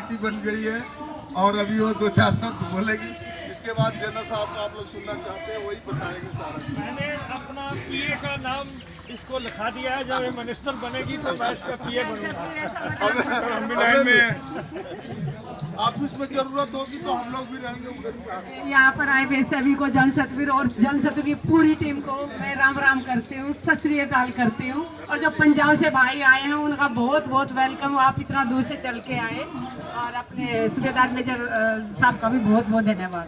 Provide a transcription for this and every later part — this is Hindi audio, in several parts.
पार्टी बन गई है और अभी वो 2-4 शब्द बोलेगी। इसके बाद जनरल साहब का आप लोग सुनना चाहते हैं, वही बताएंगे सारा। मैंने अपना पीए का नाम इसको लिखा दिया है, जब ये मिनिस्टर बनेगी तो मैं इसका पीए बनूंगा। आप इसमें जरूरत होगी तो हम लोग भी रहेंगे। यहाँ पर आए हुए सभी को, जन सतवीर और जन सतवीर की पूरी टीम को मैं राम राम करती हूँ, सत श्री अकाल करती हूँ। और जो पंजाब से भाई आए हैं उनका बहुत बहुत वेलकम। आप इतना दूर से चल के आए और अपने सूबेदार मेजर साहब का भी बहुत बहुत धन्यवाद।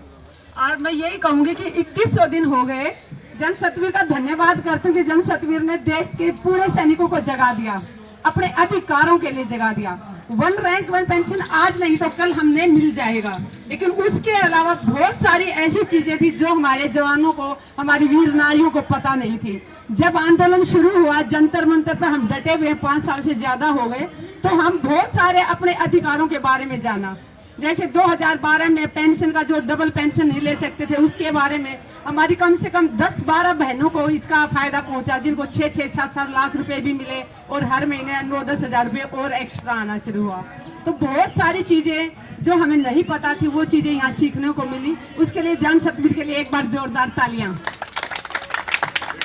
और मैं यही कहूँगी कि 2100 दिन हो गए, जन सतवीर का धन्यवाद करते हैं कि जन सतवीर ने देश के पूरे सैनिकों को जगा दिया, अपने अधिकारों के लिए जगा दिया। 1 रैंक 1 पेंशन आज नहीं तो कल हमने मिल जाएगा, लेकिन उसके अलावा बहुत सारी ऐसी चीजें थी जो हमारे जवानों को, हमारी वीर नारियों को पता नहीं थी। जब आंदोलन शुरू हुआ जंतर मंतर पर हम डटे हुए 5 साल से ज्यादा हो गए, तो हम बहुत सारे अपने अधिकारों के बारे में जाना। जैसे 2012 में पेंशन का जो डबल पेंशन नहीं ले सकते थे, उसके बारे में हमारी कम से कम 10-12 बहनों को इसका फायदा पहुंचा, जिनको 6-6, 7-7 लाख रुपए भी मिले और हर महीने 9-10 हजार रुपये और एक्स्ट्रा आना शुरू हुआ। तो बहुत सारी चीजें जो हमें नहीं पता थी वो चीजें यहाँ सीखने को मिली। उसके लिए जन सतवीर के लिए एक बार जोरदार तालियां।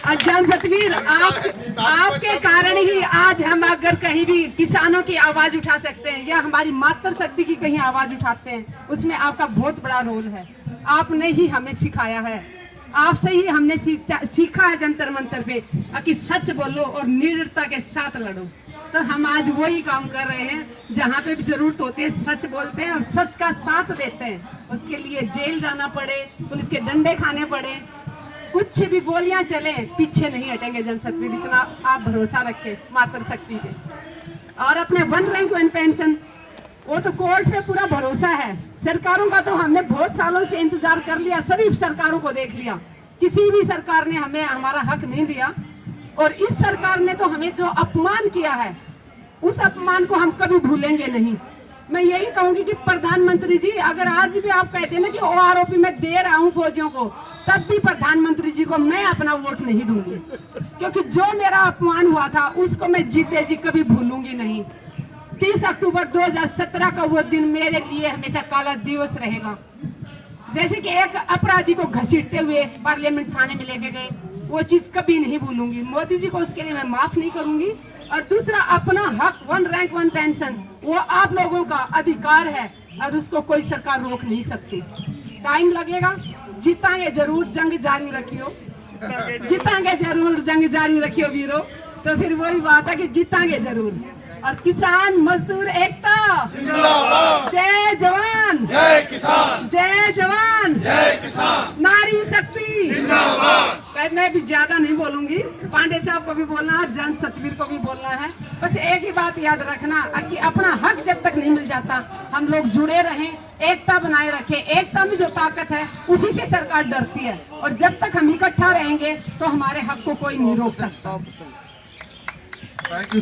और जन सतवीर आपके कारण ही आज हम अगर कहीं भी किसानों की आवाज उठा सकते हैं या हमारी मातृ शक्ति की कहीं आवाज उठाते हैं, उसमें आपका बहुत बड़ा रोल है। आपने ही हमें सिखाया है, आपसे ही हमने सीखा है जंतर मंतर पे कि सच बोलो और निडरता के साथ लड़ो। तो हम आज वही काम कर रहे हैं, जहाँ पे भी जरूरत होती है सच बोलते हैं और सच का साथ देते हैं। उसके लिए जेल जाना पड़े, पुलिस के डंडे खाने पड़े, कुछ भी गोलियां चले, पीछे नहीं हटेंगे जन सतवीर। इतना आप भरोसा रखें मातृ शक्ति पे। और अपने 1 रैंक 1 पेंशन, वो तो कोर्ट पे पूरा भरोसा है। सरकारों का तो हमने बहुत सालों से इंतजार कर लिया, सभी सरकारों को देख लिया, किसी भी सरकार ने हमें हमारा हक नहीं दिया। और इस सरकार ने तो हमें जो अपमान किया है, उस अपमान को हम कभी भूलेंगे नहीं। मैं यही कहूंगी कि प्रधानमंत्री जी, अगर आज भी आप कहते हैं ना कि OROP में दे रहा हूं फौजियों को, तब भी प्रधानमंत्री जी को मैं अपना वोट नहीं दूंगी, क्योंकि जो मेरा अपमान हुआ था उसको मैं जीते जी कभी भूलूंगी नहीं। 30 अक्टूबर 2017 का वो दिन मेरे लिए हमेशा काला दिवस रहेगा। जैसे कि एक अपराधी को घसीटते हुए पार्लियामेंट थाने में लेके गए, वो चीज कभी नहीं भूलूंगी। मोदी जी को उसके लिए मैं माफ नहीं करूंगी। और दूसरा, अपना हक 1 रैंक 1 पेंशन, वो आप लोगों का अधिकार है और उसको कोई सरकार रोक नहीं सकती। टाइम लगेगा, जीतांगे जरूर, जंग जारी रखियो, जीतांगे जरूर, जंग जारी रखियो वीरो। तो फिर वही बात है कि जीतांगे जरूर। और किसान मजदूर एकता जिंदाबाद, जय जवान जय किसान, जय जवान जय किसान, नारी शक्ति जिंदाबाद। मैं भी ज्यादा नहीं बोलूंगी, पांडे साहब को भी बोलना है, जन सतवीर को भी बोलना है। बस एक ही बात याद रखना कि अपना हक जब तक नहीं मिल जाता, हम लोग जुड़े रहें, एकता बनाए रखें। एकता में जो ताकत है उसी से सरकार डरती है, और जब तक हम इकट्ठा रहेंगे तो हमारे हक को कोई नहीं रोक सकता। Thank you.